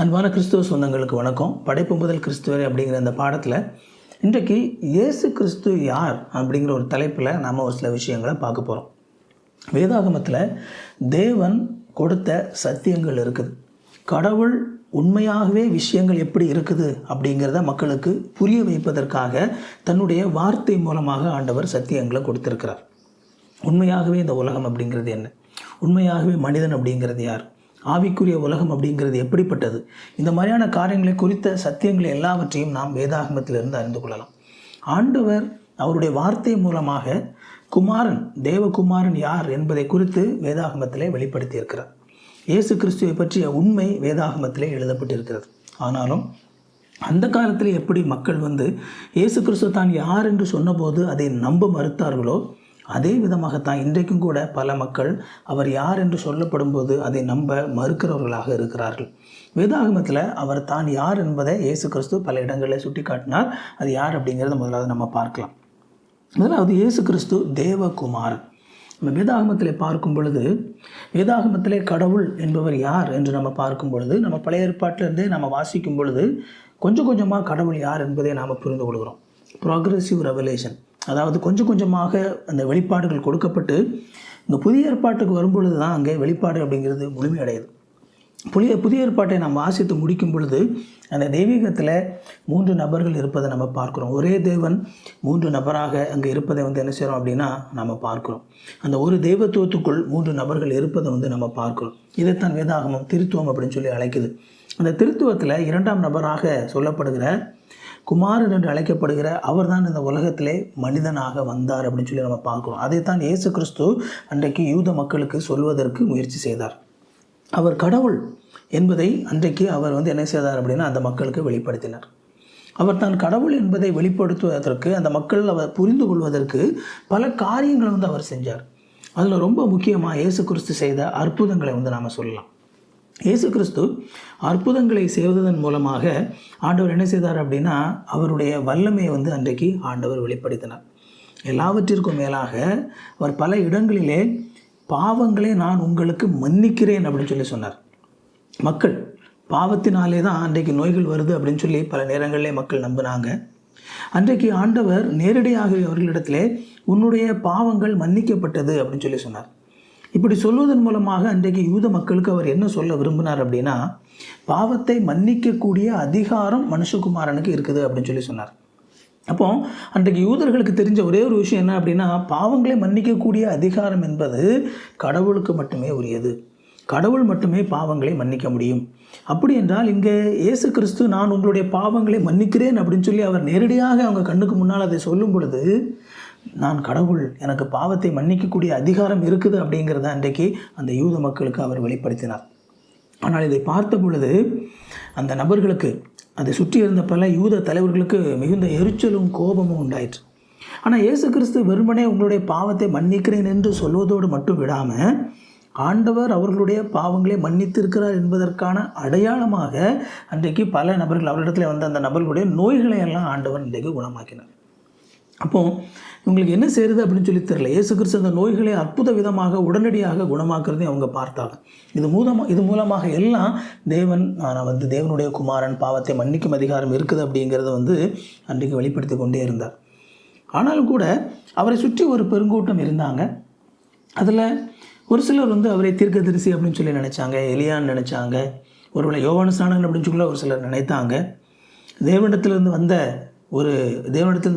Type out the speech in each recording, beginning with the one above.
அன்பான கிறிஸ்துவ சொந்தங்களுக்கு வணக்கம். படைப்பு முதல் கிறிஸ்துவரை அப்படிங்கிற அந்த பாடத்தில் இன்றைக்கு இயேசு கிறிஸ்து யார் அப்படிங்கிற ஒரு தலைப்பில் நாம் ஒரு சில விஷயங்களை பார்க்க போகிறோம். வேதாகமத்தில் தேவன் கொடுத்த சத்தியங்கள் இருக்குது. கடவுள் உண்மையாகவே விஷயங்கள் எப்படி இருக்குது அப்படிங்கிறத மக்களுக்கு புரிய வைப்பதற்காக தன்னுடைய வார்த்தை மூலமாக ஆண்டவர் சத்தியங்களை கொடுத்திருக்கிறார். உண்மையாகவே இந்த உலகம் அப்படிங்கிறது என்ன, உண்மையாகவே மனிதன் அப்படிங்கிறது யார், ஆவிக்குரிய உலகம் அப்படிங்கிறது எப்படிப்பட்டது, இந்த மாதிரியான காரியங்களை குறித்த சத்தியங்களை எல்லாவற்றையும் நாம் வேதாகமத்திலிருந்து அறிந்து கொள்ளலாம். ஆண்டவர் அவருடைய வார்த்தை மூலமாக குமாரன், தேவகுமாரன் யார் என்பதை குறித்து வேதாகமத்திலே வெளிப்படுத்தி இருக்கிறார். இயேசு கிறிஸ்துவை பற்றிய உண்மை வேதாகமத்திலே எழுதப்பட்டிருக்கிறது. ஆனாலும் அந்த காலத்தில் எப்படி மக்கள் இயேசு கிறிஸ்து தான் யார் என்று சொன்னபோது அதை நம்ப மறுத்தார்களோ, அதே விதமாகத்தான் இன்றைக்கும் கூட பல மக்கள் அவர் யார் என்று சொல்லப்படும் போது அதை நம்ப மறுக்கிறவர்களாக இருக்கிறார்கள். வேதாகமத்தில் அவர் தான் யார் என்பதை இயேசு கிறிஸ்து பல இடங்களில் சுட்டி காட்டினார். அது யார் அப்படிங்கிறத முதலாவது நம்ம பார்க்கலாம். முதலாவது இயேசு கிறிஸ்து தேவகுமாரன். நம்ம வேதாகமத்தில் பார்க்கும் பொழுது, வேதாகமத்திலே கடவுள் என்பவர் யார் என்று நம்ம பார்க்கும் பொழுது, நம்ம பழைய ஏற்பாட்டிலிருந்தே நம்ம வாசிக்கும் பொழுது கொஞ்சம் கொஞ்சமாக கடவுள் யார் என்பதை நாம் புரிந்து கொள்கிறோம். ப்ராக்ரெசிவ் ரெவலேஷன், அதாவது கொஞ்சம் கொஞ்சமாக அந்த வெளிப்பாடுகள் கொடுக்கப்பட்டு இந்த புதிய ஏற்பாட்டுக்கு வரும்பொழுது தான் அங்கே வெளிப்பாடு அப்படிங்கிறது முழுமையடையுது. புதிய ஏற்பாட்டை நாம் வாசித்து முடிக்கும் பொழுது அந்த தெய்வீகத்தில் 3 நபர்கள் இருப்பதை நம்ம பார்க்குறோம். ஒரே தேவன் 3 நபராக அங்கே இருப்பதை என்ன செய்கிறோம் அப்படின்னா நம்ம பார்க்குறோம். அந்த ஒரு தெய்வத்துவத்துக்குள் 3 நபர்கள் இருப்பதை நம்ம பார்க்குறோம். இதைத்தான் வேதாகமம் திருத்துவம் அப்படின்னு சொல்லி அழைக்குது. அந்த திருத்துவத்தில் 2ஆம் நபராக சொல்லப்படுகிற குமாரன் என்று அழைக்கப்படுகிற அவர் தான் இந்த உலகத்திலே மனிதனாக வந்தார் அப்படின்னு சொல்லி நம்ம பார்க்குறோம். அதைத்தான் இயேசு கிறிஸ்து அன்றைக்கு யூத மக்களுக்கு சொல்வதற்கு முயற்சி செய்தார். அவர் கடவுள் என்பதை அன்றைக்கு அவர் என்ன செய்தார் அப்படின்னா அந்த மக்களுக்கு வெளிப்படுத்தினார். அவர் தான் கடவுள் என்பதை வெளிப்படுத்துவதற்கு அந்த மக்கள் அவர் புரிந்து கொள்வதற்கு பல காரியங்களை அவர் செஞ்சார். அதில் ரொம்ப முக்கியமாக இயேசு கிறிஸ்து செய்த அற்புதங்களை நாம் சொல்லலாம். இயேசு கிறிஸ்து அற்புதங்களை செய்வதன் மூலமாக ஆண்டவர் என்ன செய்தார் அப்படின்னா அவருடைய வல்லமையை அன்றைக்கு ஆண்டவர் வெளிப்படுத்தினார். எல்லாவற்றிற்கும் மேலாக அவர் பல இடங்களிலே பாவங்களை நான் உங்களுக்கு மன்னிக்கிறேன் அப்படின்னு சொல்லி சொன்னார். மக்கள் பாவத்தினாலே தான் அன்றைக்கு நோய்கள் வருது அப்படின்னு சொல்லி பல நேரங்களிலே மக்கள் நம்பினாங்க. அன்றைக்கு ஆண்டவர் நேரடியாக அவர்களிடத்திலே உன்னுடைய பாவங்கள் மன்னிக்கப்பட்டது அப்படின்னு சொல்லி சொன்னார். இப்படி சொல்வதன் மூலமாக அன்றைக்கு யூத மக்களுக்கு அவர் என்ன சொல்ல விரும்பினார் அப்படின்னா, பாவத்தை மன்னிக்கக்கூடிய அதிகாரம் மனுஷகுமாரனுக்கு இருக்குது அப்படின்னு சொல்லி சொன்னார். அப்போ அன்றைக்கு யூதர்களுக்கு தெரிஞ்ச ஒரே ஒரு விஷயம் என்ன அப்படின்னா, பாவங்களை மன்னிக்கக்கூடிய அதிகாரம் என்பது கடவுளுக்கு மட்டுமே உரியது. கடவுள் மட்டுமே பாவங்களை மன்னிக்க முடியும். அப்படி என்றால் இங்கே இயேசு கிறிஸ்து நான் உங்களுடைய பாவங்களை மன்னிக்கிறேன் அப்படின்னு சொல்லி அவர் நேரடியாக அவங்க கண்ணுக்கு முன்னால் அதை சொல்லும் பொழுது, நான் கடவுள், எனக்கு பாவத்தை மன்னிக்கக்கூடிய அதிகாரம் இருக்குது அப்படிங்கிறத அன்றைக்கு அந்த யூத மக்களுக்கு அவர் வெளிப்படுத்தினார். ஆனால் இதை பார்த்த பொழுது அந்த நபர்களுக்கு, அதை சுற்றி இருந்த பல யூத தலைவர்களுக்கு மிகுந்த எரிச்சலும் கோபமும் உண்டாயிற்று. ஆனால் இயேசு கிறிஸ்து வெறுமனே உங்களுடைய பாவத்தை மன்னிக்கிறேன் என்று சொல்வதோடு மட்டும் விடாமல், ஆண்டவர் அவர்களுடைய பாவங்களை மன்னித்திருக்கிறார் என்பதற்கான அடையாளமாக அன்றைக்கு பல நபர்கள் அவரிடத்தில் வந்த அந்த நபர்களுடைய நோய்களை எல்லாம் ஆண்டவர் இன்றைக்கு குணமாக்கினார். அப்போது இவங்களுக்கு என்ன செய்கிறது அப்படின்னு சொல்லி தெரியல. இயேசு கிறிஸ்து அந்த நோய்களை அற்புத விதமாக உடனடியாக குணமாக்குறதையும் அவங்க பார்த்தாங்க. இது மூலமாக எல்லாம் தேவன் தேவனுடைய குமாரன், பாவத்தை மன்னிக்கும் அதிகாரம் இருக்குது அப்படிங்கிறத அன்றைக்கு வெளிப்படுத்தி கொண்டே இருந்தார். ஆனாலும் கூட அவரை சுற்றி ஒரு பெருங்கூட்டம் இருந்தாங்க. அதில் ஒரு சிலர் அவரை தீர்க்கதரிசி அப்படின்னு சொல்லி நினச்சாங்க, எலியான்னு நினச்சாங்க, ஒருவேளை யோவான் ஸ்நானன் அப்படின்னு சொல்லி ஒரு சிலர் நினைத்தாங்க, தேவனிடத்திலிருந்து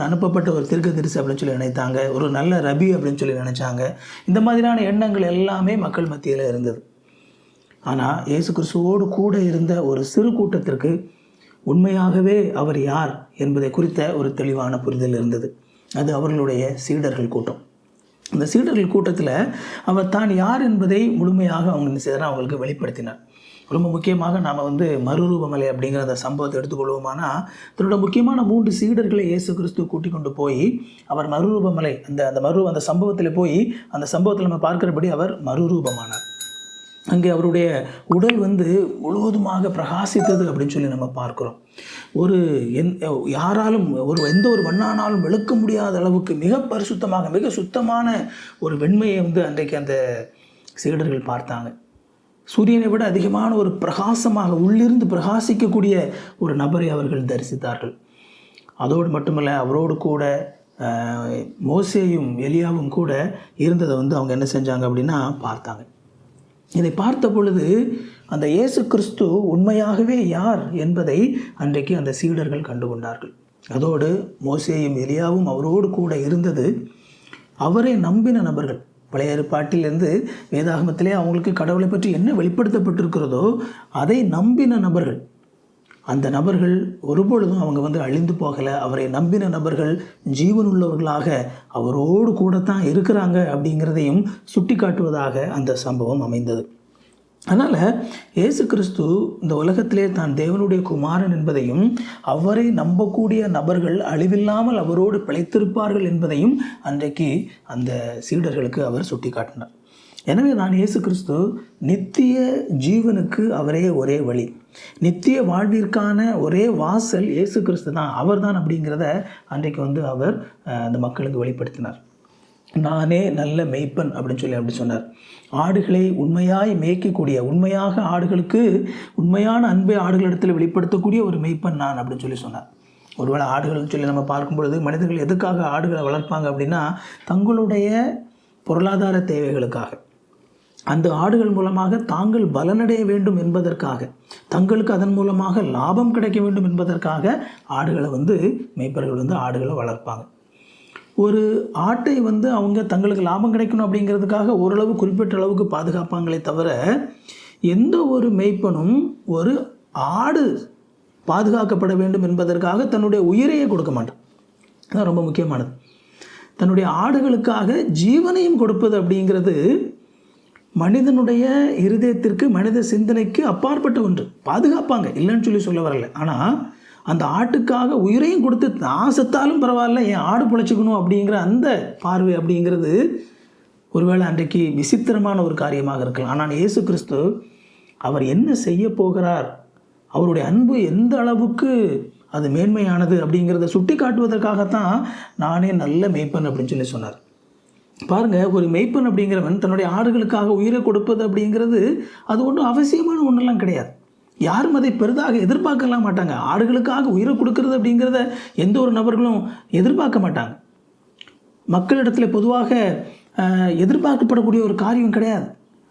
அனுப்பப்பட்ட ஒரு தீர்க்கதரிசி அப்படின்னு சொல்லி நினைத்தாங்க, ஒரு நல்ல ரபி அப்படின்னு சொல்லி நினச்சாங்க. இந்த மாதிரியான எண்ணங்கள் எல்லாமே மக்கள் மத்தியில் இருந்தது. ஆனால் இயேசு கிறிஸ்துவோடு கூட இருந்த ஒரு சிறு கூட்டத்திற்கு உண்மையாகவே அவர் யார் என்பதை குறித்த ஒரு தெளிவான புரிதல் இருந்தது. அது அவர்களுடைய சீடர்கள் கூட்டம். இந்த சீடர்கள் கூட்டத்தில் அவர் தான் யார் என்பதை முழுமையாக அவங்க அவங்களுக்கு வெளிப்படுத்தினார். ரொம்ப முக்கியமாக நாம் மறுரூபமலை அப்படிங்கிற அந்த சம்பவத்தை எடுத்துக்கொள்வோமானா, தன்னோட முக்கியமான 3 சீடர்களை இயேசு கிறிஸ்து கூட்டிக் கொண்டு போய் அவர் மறுரூபமலை அந்த சம்பவத்தில் போய் அந்த சம்பவத்தில் நம்ம பார்க்கிறபடி அவர் மறுரூபமானார். அங்கே அவருடைய உடல் முழுவதுமாக பிரகாசித்தது அப்படின்னு சொல்லி நம்ம பார்க்குறோம். யாராலும் எந்த ஒரு மண்ணானாலும் விளக்க முடியாத அளவுக்கு மிக பரிசுத்தமாக, மிக சுத்தமான ஒரு வெண்மையை அன்றைக்கு அந்த சீடர்கள் பார்த்தாங்க. சூரியனை விட அதிகமான ஒரு பிரகாசமாக உள்ளிருந்து பிரகாசிக்கக்கூடிய ஒரு நபரை அவர்கள் தரிசித்தார்கள். அதோடு மட்டுமல்ல, அவரோடு கூட மோசேயும் எலியாவும் கூட இருந்ததை அவங்க என்ன செஞ்சாங்க அப்படின்னா பார்த்தாங்க. இதை பார்த்த பொழுது அந்த இயேசு கிறிஸ்து உண்மையாகவே யார் என்பதை அன்றைக்கு அந்த சீடர்கள் கண்டுகொண்டார்கள். அதோடு மோசேயும் எலியாவும் அவரோடு கூட இருந்தது அவரை நம்பின நபர்கள். பழைய ஏற்பாட்டிலிருந்து வேதாகமத்திலே அவங்களுக்கு கடவுளை பற்றி என்ன வெளிப்படுத்தப்பட்டிருக்கிறதோ அதை நம்பின நபர்கள். அந்த நபர்கள் ஒருபொழுதும் அவங்க அழிந்து போகலை. அவரை நம்பின நபர்கள் ஜீவனுள்ளவர்களாக அவரோடு கூடத்தான் இருக்கிறாங்க அப்படிங்கிறதையும் சுட்டி காட்டுவதாக அந்த சம்பவம் அமைந்தது. அதனால் இயேசு கிறிஸ்து இந்த உலகத்திலே தான் தேவனுடைய குமாரன் என்பதையும் அவரை நம்பக்கூடிய நபர்கள் அழிவில்லாமல் அவரோடு பிழைத்திருப்பார்கள் என்பதையும் அன்றைக்கு அந்த சீடர்களுக்கு அவர் சுட்டி காட்டினார். எனவே நான் இயேசு கிறிஸ்து நித்திய ஜீவனுக்கு அவரே ஒரே வழி, நித்திய வாழ்விற்கான ஒரே வாசல் இயேசு கிறிஸ்து தான், அவர் தான் அப்படிங்கிறத அன்றைக்கு அவர் அந்த மக்களுக்கு வெளிப்படுத்தினார். நானே நல்ல மெய்ப்பன் அப்படின்னு சொல்லி அப்படி சொன்னார். ஆடுகளை உண்மையாய் மேய்க்கக்கூடிய, உண்மையாக ஆடுகளுக்கு உண்மையான அன்பை ஆடுகளிடத்தில் வெளிப்படுத்தக்கூடிய ஒரு மெய்ப்பன் நான் அப்படின்னு சொல்லி சொன்னார். ஒருவேளை ஆடுகள்னு சொல்லி நம்ம பார்க்கும் பொழுது மனிதர்கள் எதுக்காக ஆடுகளை வளர்ப்பாங்க அப்படின்னா தங்களுடைய பொருளாதார தேவைகளுக்காக, அந்த ஆடுகள் மூலமாக தாங்கள் பலனடைய வேண்டும் என்பதற்காக, தங்களுக்கு அதன் மூலமாக லாபம் கிடைக்க வேண்டும் என்பதற்காக ஆடுகளை மேய்ப்பர்கள் ஆடுகளை வளர்ப்பாங்க. ஒரு ஆட்டை அவங்க தங்களுக்கு லாபம் கிடைக்கணும் அப்படிங்கிறதுக்காக ஓரளவு குறிப்பிட்ட அளவுக்கு பாதுகாப்பாங்களே தவிர எந்த ஒரு மேய்ப்பனும் ஒரு ஆடு பாதுகாக்கப்பட வேண்டும் என்பதற்காக தன்னுடைய உயிரையே கொடுக்க மாட்டான். அதுதான் ரொம்ப முக்கியமானது. தன்னுடைய ஆடுகளுக்காக ஜீவனையும் கொடுப்பது அப்படிங்கிறது மனிதனுடைய இருதயத்திற்கு, மனித சிந்தனைக்கு அப்பாற்பட்ட ஒன்று. பாதுகாப்பாங்க, இல்லைன்னு சொல்ல வரல. ஆனால் அந்த ஆட்டுக்காக உயிரையும் கொடுத்து நான் செத்தாலும் பரவாயில்ல, என் ஆடு பிழைச்சிக்கணும் அப்படிங்கிற அந்த பார்வை அப்படிங்கிறது ஒருவேளை அன்றைக்கு விசித்திரமான ஒரு காரியமாக இருக்கலாம். ஆனால் இயேசு கிறிஸ்து அவர் என்ன செய்ய போகிறார், அவருடைய அன்பு எந்த அளவுக்கு அது மேன்மையானது அப்படிங்கிறத சுட்டி காட்டுவதற்காகத்தான் நானே நல்ல மேய்ப்பன் அப்படின்னு சொல்லி சொன்னார். பாருங்கள், ஒரு மேய்ப்பன் அப்படிங்கிறவன் தன்னுடைய ஆடுகளுக்காக உயிரை கொடுப்பது அப்படிங்கிறது அது ஒன்றும் அவசியமான ஒன்றெல்லாம் கிடையாது. யாரும் அதை பெரிதாக எதிர்பார்க்கலாம் மாட்டாங்க. ஆடுகளுக்காக உயிரை கொடுக்கறது அப்படிங்கிறத எந்த ஒரு நபர்களும் எதிர்பார்க்க மாட்டாங்க. மக்களிடத்தில் பொதுவாக எதிர்பார்க்கப்படக்கூடிய ஒரு காரியம் கிடையாது.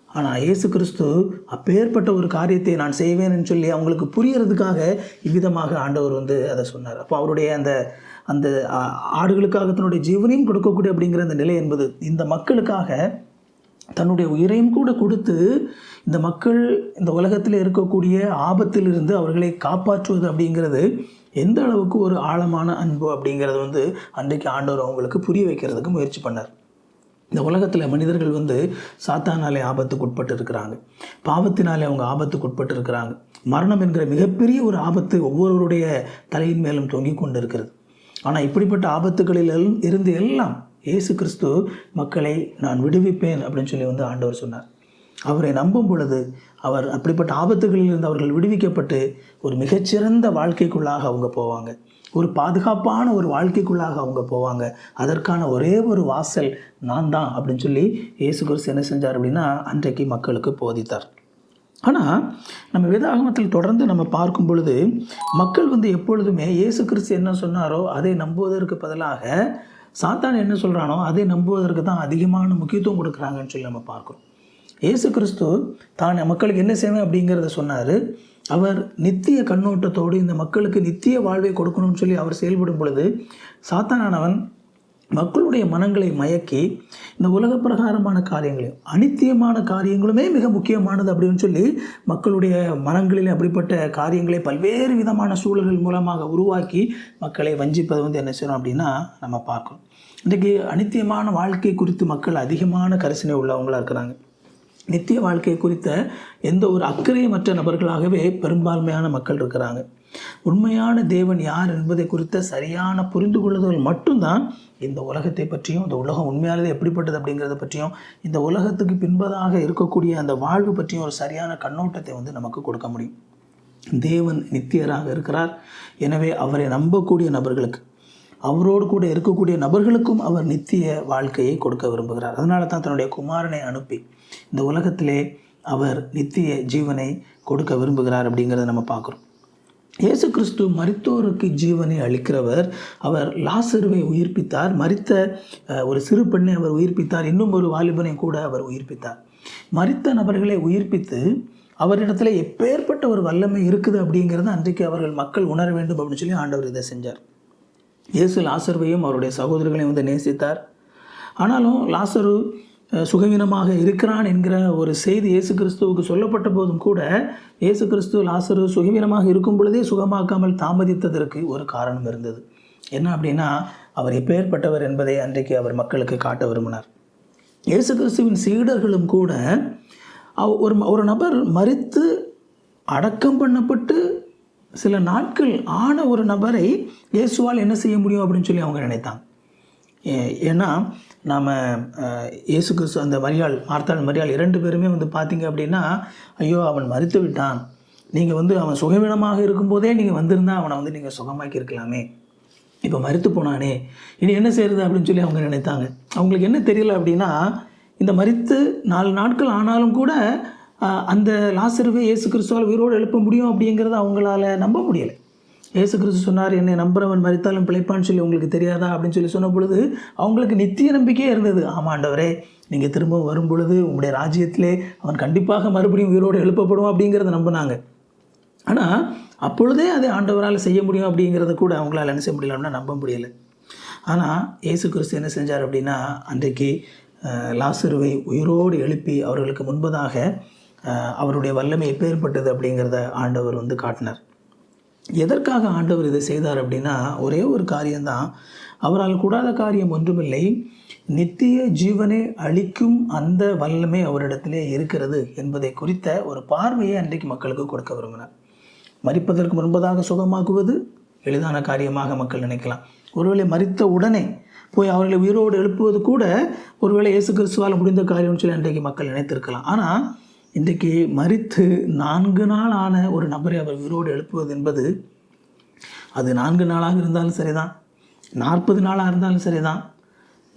ஆனால் இயேசு கிறிஸ்து அப்பேற்பட்ட ஒரு காரியத்தை நான் செய்வேன்னு சொல்லி அவங்களுக்கு புரியறதுக்காக இவ்விதமாக ஆண்டவர் அதை சொன்னார். அப்போ அவருடைய அந்த ஆடுகளுக்காக தன்னுடைய ஜீவனையும் கொடுக்கக்கூடிய அப்படிங்கிற அந்த நிலை என்பது இந்த மக்களுக்காக தன்னுடைய உயிரையும் கூட கொடுத்து இந்த மக்கள் இந்த உலகத்தில் இருக்கக்கூடிய ஆபத்திலிருந்து அவர்களை காப்பாற்றுவது அப்படிங்கிறது எந்த அளவுக்கு ஒரு ஆழமான அன்பு அப்படிங்கிறது அன்றைக்கு ஆண்டவர் அவங்களுக்கு புரிய வைக்கிறதுக்கு முயற்சி பண்ணார். இந்த உலகத்தில் மனிதர்கள் சாத்தானாலே ஆபத்துக்கு உட்பட்டு இருக்கிறாங்க, பாவத்தினாலே அவங்க ஆபத்துக்கு உட்பட்டு இருக்கிறாங்க. மரணம் என்கிற மிகப்பெரிய ஒரு ஆபத்து ஒவ்வொருவருடைய தலையின் மேலும் தொங்கிக் கொண்டு இருக்கிறது. ஆனால் இப்படிப்பட்ட ஆபத்துகளில் இருந்து எல்லாம் இயேசு கிறிஸ்து மக்களை நான் விடுவிப்பேன் அப்படின்னு சொல்லி ஆண்டவர் சொன்னார். அவரை நம்பும் பொழுது அவர் அப்படிப்பட்ட ஆபத்துகளில் இருந்து அவர்கள் விடுவிக்கப்பட்டு ஒரு மிகச்சிறந்த வாழ்க்கைக்குள்ளாக அவங்க போவாங்க, ஒரு பாதுகாப்பான ஒரு வாழ்க்கைக்குள்ளாக அவங்க போவாங்க. அதற்கான ஒரே ஒரு வாசல் நான் தான் அப்படின்னு சொல்லி இயேசு கிறிஸ்து என்ன செஞ்சார் அப்படின்னா அன்றைக்கு மக்களுக்கு போதித்தார். ஆனால் நம்ம வேதாகமத்தில் தொடர்ந்து நம்ம பார்க்கும் பொழுது மக்கள் எப்பொழுதுமே இயேசு கிறிஸ்து என்ன சொன்னாரோ அதை நம்புவதற்கு பதிலாக சாத்தான் என்ன சொல்கிறானோ அதை நம்புவதற்கு தான் அதிகமான முக்கியத்துவம் கொடுக்குறாங்கன்னு சொல்லி நம்ம பார்க்குறோம். இயேசு கிறிஸ்து தான் மக்களுக்கு என்ன செய்வேன் அப்படிங்கிறத சொன்னார். அவர் நித்திய கண்ணோட்டத்தோடு இந்த மக்களுக்கு நித்திய வாழ்வை கொடுக்கணும்னு சொல்லி அவர் செயல்படும் பொழுது சாத்தானானவன் மக்களுடைய மனங்களை மயக்கி இந்த உலக பிரகாரமான காரியங்களையும் அனித்தியமான காரியங்களுமே மிக முக்கியமானது அப்படின்னு சொல்லி மக்களுடைய மனங்களில் அப்படிப்பட்ட காரியங்களை பல்வேறு விதமான சூழல்கள் மூலமாக உருவாக்கி மக்களை வஞ்சிப்பது என்ன செய்யணும் அப்படின்னா நம்ம பார்க்கணும். இன்றைக்கு அனித்தியமான வாழ்க்கை குறித்து மக்கள் அதிகமான கரிசனை உள்ளவங்களாக இருக்கிறாங்க. நித்திய வாழ்க்கை குறித்த எந்த ஒரு அக்கறையமற்ற நபர்களாகவே பெரும்பான்மையான மக்கள் இருக்கிறாங்க. உண்மையான தேவன் யார் என்பதை குறித்த சரியான புரிந்து கொள்ளுதல் மட்டும்தான் இந்த உலகத்தை பற்றியும், இந்த உலகம் உண்மையானது எப்படிப்பட்டது அப்படிங்கிறத பற்றியும், இந்த உலகத்துக்கு பின்பதாக இருக்கக்கூடிய அந்த வாழ்வு பற்றியும் ஒரு சரியான கண்ணோட்டத்தை நமக்கு கொடுக்க முடியும். தேவன் நித்தியராக இருக்கிறார். எனவே அவரை நம்பக்கூடிய நபர்களுக்கு, அவரோடு கூட இருக்கக்கூடிய நபர்களுக்கும் அவர் நித்திய வாழ்க்கையை கொடுக்க விரும்புகிறார். அதனால தான் தன்னுடைய குமாரனை அனுப்பி இந்த உலகத்திலே அவர் நித்திய ஜீவனை கொடுக்க விரும்புகிறார் அப்படிங்கிறத நம்ம பார்க்குறோம். இயேசு கிறிஸ்து மரித்தோருக்கு ஜீவனை அளிக்கிறவர். அவர் லாசருவை உயிர்ப்பித்தார். மரித்த ஒரு சிறு பெண்ணை அவர் உயிர்ப்பித்தார். இன்னும் ஒரு வாலிபனை கூட அவர் உயிர்ப்பித்தார். மரித்த நபர்களை உயிர்ப்பித்து அவரிடத்துல எப்பேற்பட்ட ஒரு வல்லமை இருக்குது அப்படிங்கிறத அன்றைக்கு அவர்கள் மக்கள் உணர வேண்டும் அப்படின்னு சொல்லி ஆண்டவர் இதை செஞ்சார். இயேசு லாசருவையும் அவருடைய சகோதரர்களையும் வந்து நேசித்தார். ஆனாலும் லாசரு சுகவீனமாக இருக்கிறான் என்கிற ஒரு செய்தி இயேசு கிறிஸ்துவுக்கு சொல்லப்பட்ட போதும் கூட இயேசு கிறிஸ்து லாசரு சுகவீனமாக இருக்கும் பொழுதே சுகமாக்காமல் தாமதித்ததற்கு ஒரு காரணம் இருந்தது. என்ன அப்படின்னா, அவர் எப்பேற்பட்டவர் என்பதை அன்றைக்கு அவர் மக்களுக்கு காட்ட விரும்பினார். இயேசு கிறிஸ்துவின் சீடர்களும் கூட ஒரு நபர் மரித்து அடக்கம் பண்ணப்பட்டு சில நாட்கள் ஆன ஒரு நபரை இயேசுவால் என்ன செய்ய முடியும் அப்படின்னு சொல்லி அவங்க நினைத்தாங்க. ஏன்னா நாம் இயேசு கிறிஸ்து அந்த மார்த்தாள் மரியாள் 2 பேருமே வந்து பார்த்தீங்க அப்படின்னா, ஐயோ அவன் மரித்து விட்டான், நீங்கள் வந்து அவன் சுகவீனமாக இருக்கும்போதே நீங்கள் வந்திருந்தால் அவனை வந்து நீங்கள் சுகமாக்கி இருக்கலாமே, இப்போ மரித்து போனானே, இனி என்ன செய்கிறது அப்படின்னு சொல்லி அவங்க நினைத்தாங்க. அவங்களுக்கு என்ன தெரியல அப்படின்னா, இந்த மரித்து 4 நாட்கள் ஆனாலும் கூட அந்த லாசருவை இயேசு கிறிஸ்துவால் உயிரோடு எழுப்ப முடியும் அப்படிங்கிறத அவங்களால நம்ப முடியலை. இயேசு கிறிஸ்து சொன்னார், என்னை நம்புறவன் மரித்தாலும் பிழைப்பான்னு சொல்லி உங்களுக்கு தெரியாதா அப்படின்னு சொல்லி சொன்ன பொழுது அவங்களுக்கு நித்திய நம்பிக்கையே இருந்தது. ஆமாண்டவரே, நீங்கள் திரும்ப வரும் பொழுது உங்களுடைய ராஜ்யத்திலே அவன் கண்டிப்பாக மறுபடியும் உயிரோடு எழுப்பப்படுவான் அப்படிங்கிறத நம்பினாங்க. ஆனால் அப்பொழுதே அதை ஆண்டவரால் செய்ய முடியும் அப்படிங்கிறத கூட அவங்களால என்ன செய்ய முடியலன்னா நம்ப முடியலை. ஆனால் இயேசு கிறிஸ்து என்ன செஞ்சார் அப்படின்னா, அன்றைக்கு லாசருவை உயிரோடு எழுப்பி அவர்களுக்கு முன்பதாக அவருடைய வல்லமை எப்பேற்பட்டது அப்படிங்கிறத ஆண்டவர் வந்து காட்டினார். எதற்காக ஆண்டவர் இதை செய்தார் அப்படின்னா, ஒரே ஒரு காரியம்தான். அவரால் கூடாத காரியம் ஒன்றுமில்லை. நித்திய ஜீவனை அளிக்கும் அந்த வல்லமை அவரிடத்திலே இருக்கிறது என்பதை குறித்த ஒரு பார்வையை அன்றைக்கு மக்களுக்கு கொடுக்க விரும்பினார். மரிப்பதற்கு முன்பதாக சுகமாக்குவது எளிதான காரியமாக மக்கள் நினைக்கலாம். ஒருவேளை மரித்த உடனே போய் அவர்களை உயிரோடு எழுப்புவது கூட ஒருவேளை இயேசு கிறிஸ்துவால் முடிந்த காரியம்னு சொல்லி அன்றைக்கு மக்கள் நினைத்திருக்கலாம். ஆனால் இன்றைக்கு மரித்து 4 நாள் ஆன ஒரு நபரை அவர் உயிரோடு எழுப்புவது என்பது, அது 4 நாளாக இருந்தாலும் சரிதான், 40 நாளாக இருந்தாலும் சரிதான்,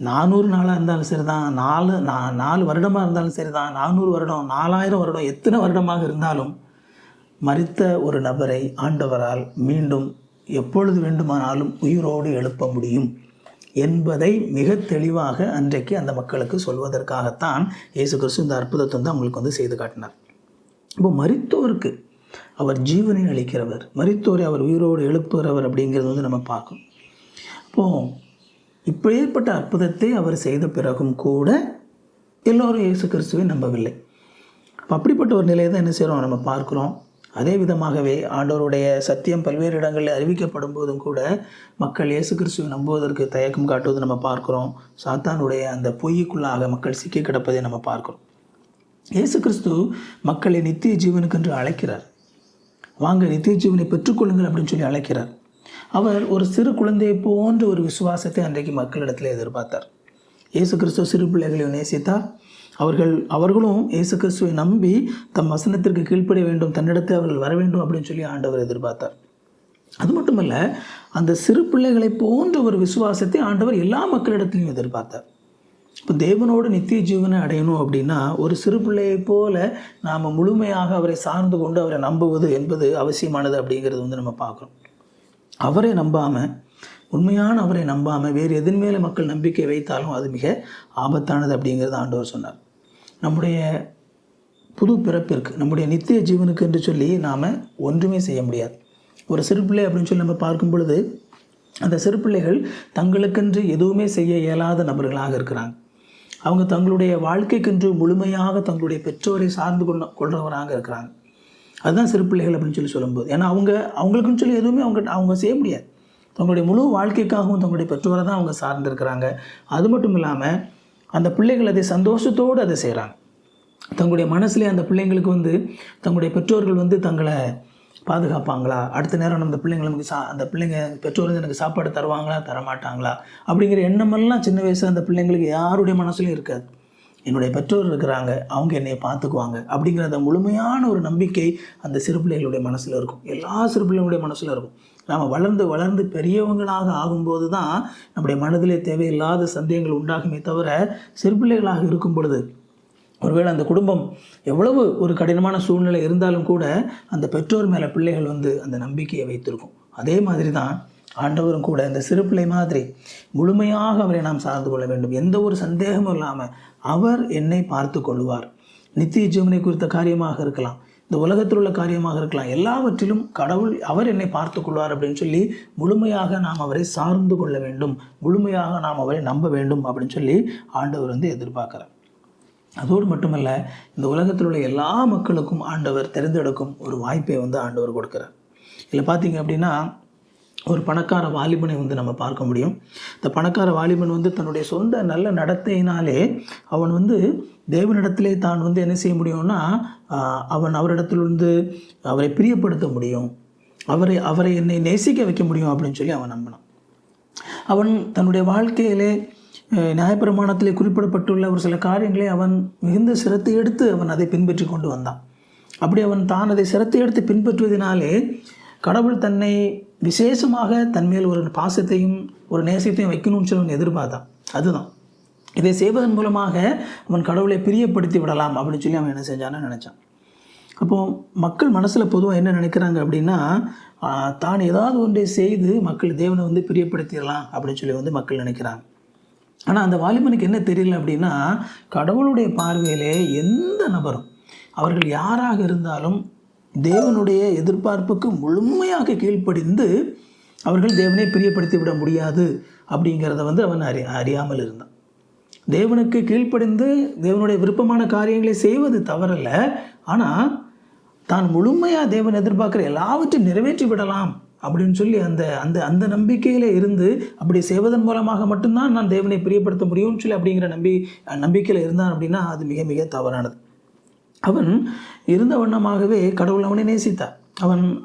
400 நாளாக இருந்தாலும் சரிதான், 4 வருடமாக இருந்தாலும் சரிதான், 400 வருடம், 4000 வருடம், எத்தனை வருடமாக இருந்தாலும் மரித்த ஒரு நபரை ஆண்டவரால் மீண்டும் எப்பொழுது வேண்டுமானாலும் உயிரோடு எழுப்ப முடியும் என்பதை மிக தெளிவாக அன்றைக்கு அந்த மக்களுக்கு சொல்வதற்காகத்தான் இயேசு கிறிஸ்து இந்த அற்புதத்தை வந்து அவங்களுக்கு வந்து செய்து காட்டினார். இப்போ மரித்தோருக்கு அவர் ஜீவனை அளிக்கிறவர், மரித்தோரை அவர் உயிரோடு எழுப்புகிறவர் அப்படிங்கிறது வந்து நம்ம பார்க்கணும். அப்போது இப்படிப்பட்ட அற்புதத்தை அவர் செய்த பிறகும் கூட எல்லோரும் இயேசு கிறிஸ்துவை நம்பவில்லை. அப்போ அப்படிப்பட்ட ஒரு நிலையை தான் என்ன செய்கிறோம் நம்ம பார்க்குறோம். அதே விதமாகவே ஆண்டவருடைய சத்தியம் பல்வேறு இடங்களில் அறிவிக்கப்படும் போதும் கூட மக்கள் இயேசு கிறிஸ்துவை நம்புவதற்கு தயக்கம் காட்டுவது நம்ம பார்க்குறோம். சாத்தானுடைய அந்த பொய்க்குள்ளாக மக்கள் சிக்கி கிடப்பதை நம்ம பார்க்குறோம். இயேசு கிறிஸ்து மக்களை நித்திய ஜீவனுக்கென்று அழைக்கிறார். வாங்க நித்திய ஜீவனை பெற்றுக்கொள்ளுங்கள் அப்படின்னு சொல்லி அழைக்கிறார். அவர் ஒரு சிறு குழந்தையை போன்ற ஒரு விசுவாசத்தை அன்றைக்கு மக்களிடத்தில் எதிர்பார்த்தார். இயேசு கிறிஸ்து சிறு பிள்ளைகளை நேசித்தார். அவர்களும் இயேசு கிறிஸ்துவை நம்பி தம் வசனத்திற்கு கீழ்ப்படிய வேண்டும், தன்னிடத்தை அவர்கள் வர வேண்டும் அப்படின்னு சொல்லி ஆண்டவர் எதிர்பார்த்தார். அது மட்டுமல்ல, அந்த சிறு பிள்ளைகளை போன்ற ஒரு விசுவாசத்தை ஆண்டவர் எல்லா மக்களிடத்திலையும் எதிர்பார்த்தார். இப்போ தேவனோடு நித்திய ஜீவனை அடையணும் அப்படின்னா ஒரு சிறு பிள்ளையை போல நாம் முழுமையாக அவரை சார்ந்து கொண்டு அவரை நம்புவது என்பது அவசியமானது அப்படிங்கிறது வந்து நம்ம பார்க்குறோம். அவரை நம்பாமல், உண்மையான அவரை நம்பாமல் வேறு எதன் மேலே மக்கள் நம்பிக்கை வைத்தாலும் அது மிக ஆபத்தானது அப்படிங்கிறது ஆண்டவர் சொன்னார். நம்முடைய புது பிறப்பிற்கு, நம்முடைய நித்திய ஜீவனுக்கு என்று சொல்லி நாம் ஒன்றுமே செய்ய முடியாது. ஒரு சிறு பிள்ளை அப்படின்னு சொல்லி நம்ம பார்க்கும் பொழுது அந்த சிறு பிள்ளைகள் தங்களுக்கென்று எதுவுமே செய்ய இயலாத நபர்களாக இருக்கிறாங்க. அவங்க தங்களுடைய வாழ்க்கைக்கென்று முழுமையாக தங்களுடைய பெற்றோரை சார்ந்து கொள்றவராக இருக்கிறாங்க. அதுதான் சிறு பிள்ளைகள் அப்படின்னு சொல்லி சொல்லும்போது, ஏன்னா அவங்களுக்குன்னு சொல்லி எதுவுமே அவங்க செய்ய முடியாது. தங்களுடைய முழு வாழ்க்கைக்காகவும் தங்களுடைய பெற்றோரை தான் அவங்க சார்ந்திருக்கிறாங்க. அது மட்டும் இல்லாமல் அந்த பிள்ளைகள் அதை சந்தோஷத்தோடு அதை செய்கிறாங்க. தங்களுடைய மனசுலேயே அந்த பிள்ளைங்களுக்கு வந்து தங்களுடைய பெற்றோர்கள் வந்து தங்களை பாதுகாப்பாங்களா, அடுத்த நேரம் அந்த பிள்ளைங்க நமக்கு அந்த பிள்ளைங்க பெற்றோர் வந்து எனக்கு சாப்பாடு தருவாங்களா தரமாட்டாங்களா அப்படிங்கிற எண்ணமெல்லாம் சின்ன வயசில் அந்த பிள்ளைங்களுக்கு யாருடைய மனசுலையும் இருக்காது. என்னுடைய பெற்றோர் இருக்கிறாங்க, அவங்க என்னை பார்த்துக்குவாங்க அப்படிங்கிற அந்த முழுமையான ஒரு நம்பிக்கை அந்த சிறு பிள்ளைகளுடைய மனசில் இருக்கும். எல்லா சிறு பிள்ளைகளுடைய மனசில் இருக்கும். நாம் வளர்ந்து பெரியவங்களாக ஆகும்போது தான் நம்முடைய மனதிலே தேவையில்லாத சந்தேகங்கள் உண்டாகுமே தவிர, சிறு பிள்ளைகளாக இருக்கும் பொழுது ஒருவேளை அந்த குடும்பம் எவ்வளவு ஒரு கடினமான சூழ்நிலை இருந்தாலும் கூட அந்த பெற்றோர் மேலே பிள்ளைகள் அந்த நம்பிக்கையை வைத்திருக்கும். அதே மாதிரி தான் ஆண்டவரும் கூட இந்த சிறு பிள்ளை மாதிரி முழுமையாக அவரை நாம் சார்ந்து கொள்ள வேண்டும். எந்த ஒரு சந்தேகமும் இல்லாமல் அவர் என்னை பார்த்து கொள்வார். நித்திய ஜீவனை குறித்த காரியமாக இருக்கலாம், இந்த உலகத்தில் உள்ள காரியமாக இருக்கலாம், எல்லாவற்றிலும் கடவுள் அவர் என்னை பார்த்து கொள்வார் அப்படின்னு சொல்லி முழுமையாக நாம் அவரை சார்ந்து கொள்ள வேண்டும், முழுமையாக நாம் அவரை நம்ப வேண்டும் அப்படின்னு சொல்லி ஆண்டவர் எதிர்பார்க்குறார். அதோடு மட்டுமல்ல, இந்த உலகத்தில் உள்ள எல்லா மக்களுக்கும் ஆண்டவர் தெரிந்தெடுக்கும் ஒரு வாய்ப்பை ஆண்டவர் கொடுக்குறார். இதில் பார்த்தீங்க அப்படின்னா ஒரு பணக்கார வாலிபனை நம்ம பார்க்க முடியும். இந்த பணக்கார வாலிபன் தன்னுடைய சொந்த நல்ல நடத்தையினாலே அவன் தேவனிடத்திலே தான் என்ன செய்ய முடியும்னா, அவன் அவரிடத்திலிருந்து அவரை பிரியப்படுத்த முடியும், அவரை என்னை நேசிக்க வைக்க முடியும் அப்படின்னு சொல்லி அவன் நம்பினான். அவன் தன்னுடைய வாழ்க்கையிலே நியாயப்பிரமாணத்திலே குறிப்பிடப்பட்டுள்ள ஒரு சில காரியங்களை அவன் மிகுந்த சிரத்தை எடுத்து அவன் அதை பின்பற்றி கொண்டு வந்தான். அப்படி அவன் தான் அதை சிரத்தை எடுத்து பின்பற்றுவதனாலே கடவுள் தன்னை விசேஷமாக தன்மேல் ஒரு பாசத்தையும் ஒரு நேசத்தையும் வைக்கணும்னு சொல்லி அவன் எதிர்பார்த்தான். அதுதான் இதை செய்வதன் மூலமாக அவன் கடவுளை பிரியப்படுத்தி விடலாம் அப்படின்னு சொல்லி அவன் என்ன செஞ்சான்னு நினச்சான். அப்போது மக்கள் மனசில் பொதுவாக என்ன நினைக்கிறாங்க அப்படின்னா, தான் ஏதாவது ஒன்றை செய்து மக்கள் தேவனை பிரியப்படுத்திடலாம் அப்படின்னு சொல்லி மக்கள் நினைக்கிறாங்க. ஆனால் அந்த வாலிபனுக்கு என்ன தெரியல அப்படின்னா, கடவுளுடைய பார்வையிலே எந்த நபரும் அவர்கள் யாராக இருந்தாலும் தேவனுடைய எதிர்பார்ப்புக்கு முழுமையாக கீழ்ப்படிந்து அவர்கள் தேவனை பிரியப்படுத்தி விட முடியாது அப்படிங்கிறத அவன் அறியாமல் இருந்தான். தேவனுக்கு கீழ்ப்படிந்து தேவனுடைய விருப்பமான காரியங்களை செய்வது தவறல்ல, ஆனால் தான் முழுமையாக தேவன் எதிர்பார்க்குற எல்லாவற்றையும் நிறைவேற்றி விடலாம் அப்படின்னு சொல்லி அந்த அந்த அந்த நம்பிக்கையில் இருந்து அப்படி செய்வதன் மூலமாக மட்டும்தான் நான் தேவனை பிரியப்படுத்த முடியும்னு சொல்லி அப்படிங்கிற நம்பிக்கையில் இருந்தான் அப்படின்னா அது மிக மிக தவறானது. அவன் இருந்த வண்ணமாகவே கடவுள் அவனை நேசித்தார்.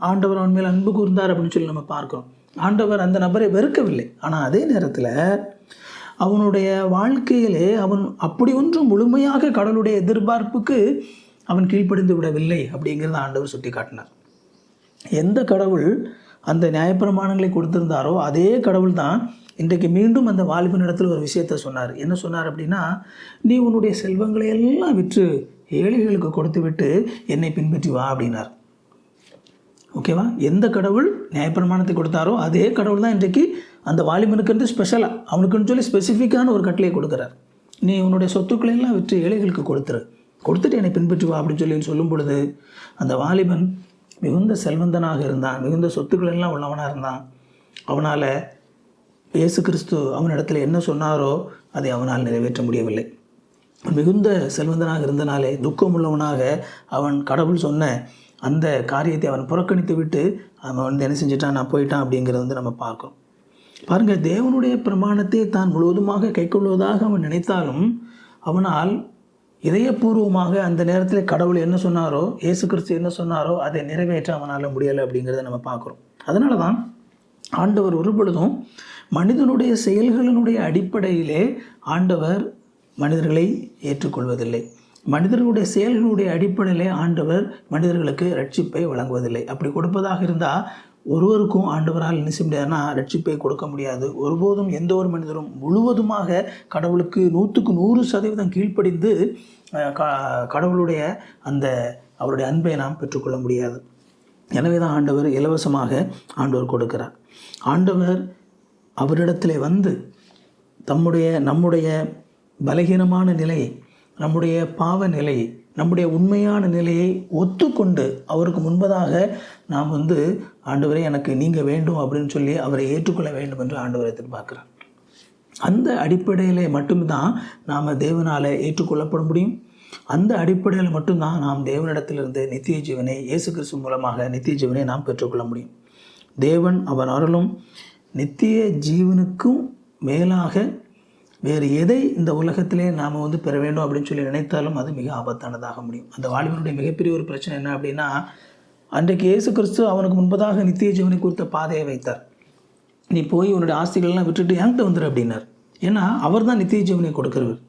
ஆண்டவர் அவன் மேல் அன்பு கூர்ந்தார் அப்படின்னு சொல்லி நம்ம பார்க்கிறோம். ஆண்டவர் அந்த நபரை வெறுக்கவில்லை. ஆனால் அதே நேரத்தில் அவனுடைய வாழ்க்கையிலே அவன் அப்படி ஒன்றும் முழுமையாக கடவுளுடைய எதிர்பார்ப்புக்கு அவன் கீழ்ப்படிந்து விடவில்லை அப்படிங்கிறத ஆண்டவர் சுட்டி காட்டினார். எந்த கடவுள் அந்த நியாயப்பிரமாணங்களை கொடுத்திருந்தாரோ அதே கடவுள் தான் இன்றைக்கு மீண்டும் அந்த வாலிபனிடத்தில் ஒரு விஷயத்தை சொன்னார். என்ன சொன்னார் அப்படின்னா, நீ உன்னுடைய செல்வங்களை எல்லாம் விற்று ஏழைகளுக்கு கொடுத்து விட்டு என்னை பின்பற்றி வா அப்படின்னார். ஓகேவா? எந்த கடவுள் நியாயப்பிரமாணத்தை கொடுத்தாரோ அதே கடவுள் தான் இன்றைக்கு அந்த வாலிபனுக்கு ஸ்பெஷலாக அவனுக்குன்னு சொல்லி ஸ்பெசிஃபிக்கான ஒரு கட்டளையை கொடுக்குறார். நீ உன்னுடைய சொத்துக்களை எல்லாம் விற்று ஏழைகளுக்கு கொடுத்துட்டு என்னை பின்பற்றி வா அப்படின்னு சொல்லும் பொழுது அந்த வாலிபன் மிகுந்த செல்வந்தனாக இருந்தான், மிகுந்த சொத்துக்கள் எல்லாம் உள்ளவனாக இருந்தான். அவனால் இயேசு கிறிஸ்து அவனிடத்தில் என்ன சொன்னாரோ அதை அவனால் நிறைவேற்ற முடியவில்லை. மிகுந்த செல்வந்தனாக இருந்தனாலே துக்கம் உள்ளவனாக அவன் கடவுள் சொன்ன அந்த காரியத்தை அவன் புறக்கணித்து விட்டு அவன் என்ன செஞ்சிட்டான், நான் போயிட்டான் அப்படிங்கிறத நம்ம பார்க்கிறோம். பாருங்கள், தேவனுடைய பிரமாணத்தை தான் முழுவதுமாக கைக்கொள்வதாக அவன் நினைத்தாலும் அவனால் இதயபூர்வமாக அந்த நேரத்தில் கடவுள் என்ன சொன்னாரோ, இயேசு கிறிஸ்து என்ன சொன்னாரோ அதை நிறைவேற்ற அவனால் முடியலை அப்படிங்கிறத நம்ம பார்க்குறோம். அதனால தான் ஆண்டவர் ஒரு பொழுதும் மனிதனுடைய செயல்களினுடைய அடிப்படையிலே ஆண்டவர் மனிதர்களை ஏற்றுக்கொள்வதில்லை. மனிதர்களுடைய செயல்களுடைய அடிப்படையிலே ஆண்டவர் மனிதர்களுக்கு ரட்சிப்பை வழங்குவதில்லை. அப்படி கொடுப்பதாக இருந்தால் ஒருவருக்கும் ஆண்டவரால் என்ன செய்ய முடியாதுன்னா ரட்சிப்பை கொடுக்க முடியாது. ஒருபோதும் எந்த ஒரு மனிதரும் முழுவதுமாக கடவுளுக்கு 100% கீழ்ப்படிந்து கடவுளுடைய அவருடைய அன்பை நாம் பெற்றுக்கொள்ள முடியாது. எனவே தான் ஆண்டவர் இலவசமாக ஆண்டவர் கொடுக்கிறார். ஆண்டவர் அவரிடத்தில் வந்து நம்முடைய பலகீனமான நிலையை, நம்முடைய பாவ நிலையை, நம்முடைய உண்மையான நிலையை ஒத்துக்கொண்டு அவருக்கு முன்பதாக நாம் ஆண்டவரே எனக்கு நீங்கள் வேண்டும் அப்படின்னு சொல்லி அவரை ஏற்றுக்கொள்ள வேண்டும் என்று ஆண்டவர் எதிர்பார்க்கிறார். அந்த அடிப்படையில் மட்டும்தான் நாம் தேவனால் ஏற்றுக்கொள்ளப்பட முடியும். அந்த அடிப்படையில் மட்டும்தான் நாம் தேவனிடத்திலிருந்து நித்திய ஜீவனை இயேசு கிறிஸ்து மூலமாக நித்திய ஜீவனை நாம் பெற்றுக்கொள்ள முடியும். தேவன் அவர் அருளும் நித்திய ஜீவனுக்கும் மேலாக வேறு எதை இந்த உலகத்திலே நாம் பெற வேண்டும் அப்படின்னு சொல்லி நினைத்தாலும் அது மிக ஆபத்தானதாக முடியும். அந்த வாலிபனுடைய மிகப்பெரிய ஒரு பிரச்சனை என்ன அப்படின்னா, அன்றைக்கு இயேசு கிறிஸ்து அவனுக்கு முன்பதாக நித்திய ஜீவனை குறித்த பாதையை வைத்தார். நீ போய் உன்னுடைய ஆஸ்திகள்லாம் விட்டுட்டு என்கிட்ட வந்துடு அப்படின்னார். ஏன்னா அவர் தான் நித்திய ஜீவனை கொடுக்கிறவர்.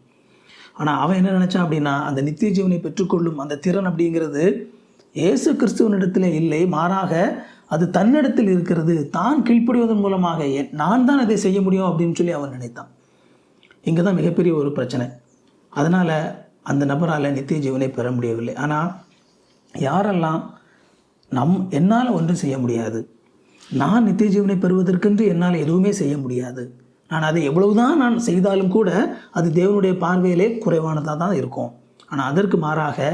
ஆனால் அவன் என்ன நினச்சான் அப்படின்னா, அந்த நித்திய ஜீவனை பெற்றுக்கொள்ளும் அந்த திறன் அப்படிங்கிறது இயேசு கிறிஸ்துவனிடத்தில் இல்லை, மாறாக அது தன்னிடத்தில் இருக்கிறது. தான் கீழ்ப்படிவதன் மூலமாக நான் தான் அதை செய்ய முடியும் அப்படின்னு சொல்லி அவன் நினைத்தான். இங்கே தான் மிகப்பெரிய ஒரு பிரச்சனை. அதனால் அந்த நபரால் நித்திய ஜீவனை பெற முடியவில்லை. ஆனால் யாரெல்லாம் என்னால் ஒன்றும் செய்ய முடியாது, நான் நித்திய ஜீவனை பெறுவதற்கென்று என்னால் எதுவுமே செய்ய முடியாது, நான் அதை எவ்வளவுதான் நான் செய்தாலும் கூட அது தேவனுடைய பார்வையிலே குறைவானதாக தான் இருக்கும், ஆனால் அதற்கு மாறாக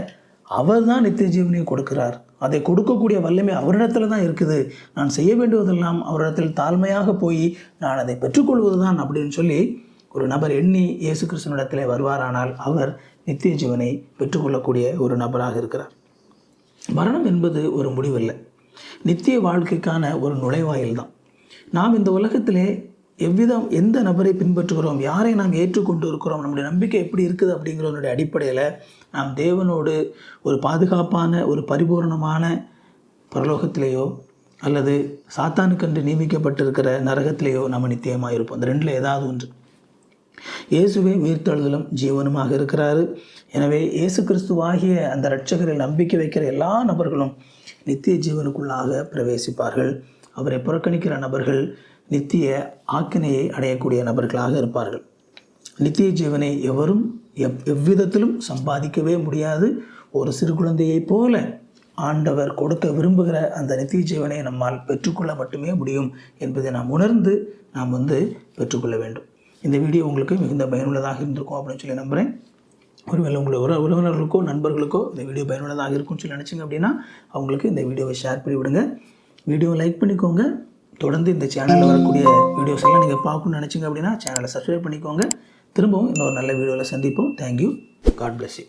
அவர் தான் நித்திய ஜீவனை கொடுக்கிறார், அதை கொடுக்கக்கூடிய வல்லமை அவரிடத்துல தான் இருக்குது, நான் செய்ய வேண்டுவதெல்லாம் அவரிடத்தில் தாழ்மையாக போய் நான் அதை பெற்றுக்கொள்வது தான் அப்படின்னு சொல்லி ஒரு நபர் எண்ணி இயேசு கிறிஸ்துவினிடத்தில் வருவாரானால் அவர் நித்திய ஜீவனை பெற்றுக்கொள்ளக்கூடிய ஒரு நபராக இருக்கிறார். மரணம் என்பது ஒரு முடிவில்லை, நித்திய வாழ்க்கைக்கான ஒரு நுழைவாயில் தான். நாம் இந்த உலகத்திலே எந்த நபரை பின்பற்றுகிறோம், யாரை நாம் ஏற்றுக்கொண்டு இருக்கிறோம், நம்முடைய நம்பிக்கை எப்படி இருக்குது அப்படிங்கிறவனுடைய அடிப்படையில் நாம் தேவனோடு ஒரு பாதுகாப்பான ஒரு பரிபூர்ணமான பரலோகத்திலேயோ அல்லது சாத்தானுக்கென்று நியமிக்கப்பட்டிருக்கிற நரகத்திலேயோ நம்ம நித்தியமாக இருப்போம். அந்த ரெண்டில் ஏதாவது ஒன்று. இயேசுவே உயிர்த்தெழுதலும் ஜீவனுமாக இருக்கிறாரு. எனவே இயேசு கிறிஸ்துவாகிய அந்த இரட்சகரில் நம்பிக்கை வைக்கிற எல்லா நபர்களும் நித்திய ஜீவனுக்குள்ளாக பிரவேசிப்பார்கள். அவரை புறக்கணிக்கிற நபர்கள் நித்திய ஆக்கினையை அடையக்கூடிய நபர்களாக இருப்பார்கள். நித்திய ஜீவனை எவரும் எவ்விதத்திலும் சம்பாதிக்கவே முடியாது. ஒரு சிறு குழந்தையைப் போல ஆண்டவர் கொடுக்க விரும்புகிற அந்த நித்திய ஜீவனை நம்மால் பெற்றுக்கொள்ள மட்டுமே முடியும் என்பதை நாம் உணர்ந்து நாம் பெற்றுக்கொள்ள வேண்டும். இந்த வீடியோ உங்களுக்கு மிகுந்த பயனுள்ளதாக இருந்திருக்கும் அப்படின்னு சொல்லி நம்புகிறேன். ஒருவேளை உங்களுடைய உறவினர்களுக்கோ நண்பர்களுக்கோ இந்த வீடியோ பயனுள்ளதாக இருக்கும்னு சொல்லி நினச்சிங்க அப்படின்னா அவங்களுக்கு இந்த வீடியோவை ஷேர் பண்ணி விடுங்க. வீடியோவை லைக் பண்ணிக்கோங்க. தொடர்ந்து இந்த சேனலில் வரக்கூடிய வீடியோஸ் எல்லாம் நீங்கள் பார்க்கணும்னு நினச்சிங்க அப்படின்னா சேனலை சப்ஸ்கிரைப் பண்ணிக்கோங்க. திரும்பவும் இன்னொரு நல்ல வீடியோவில் சந்திப்போம். தேங்க்யூ. God bless you.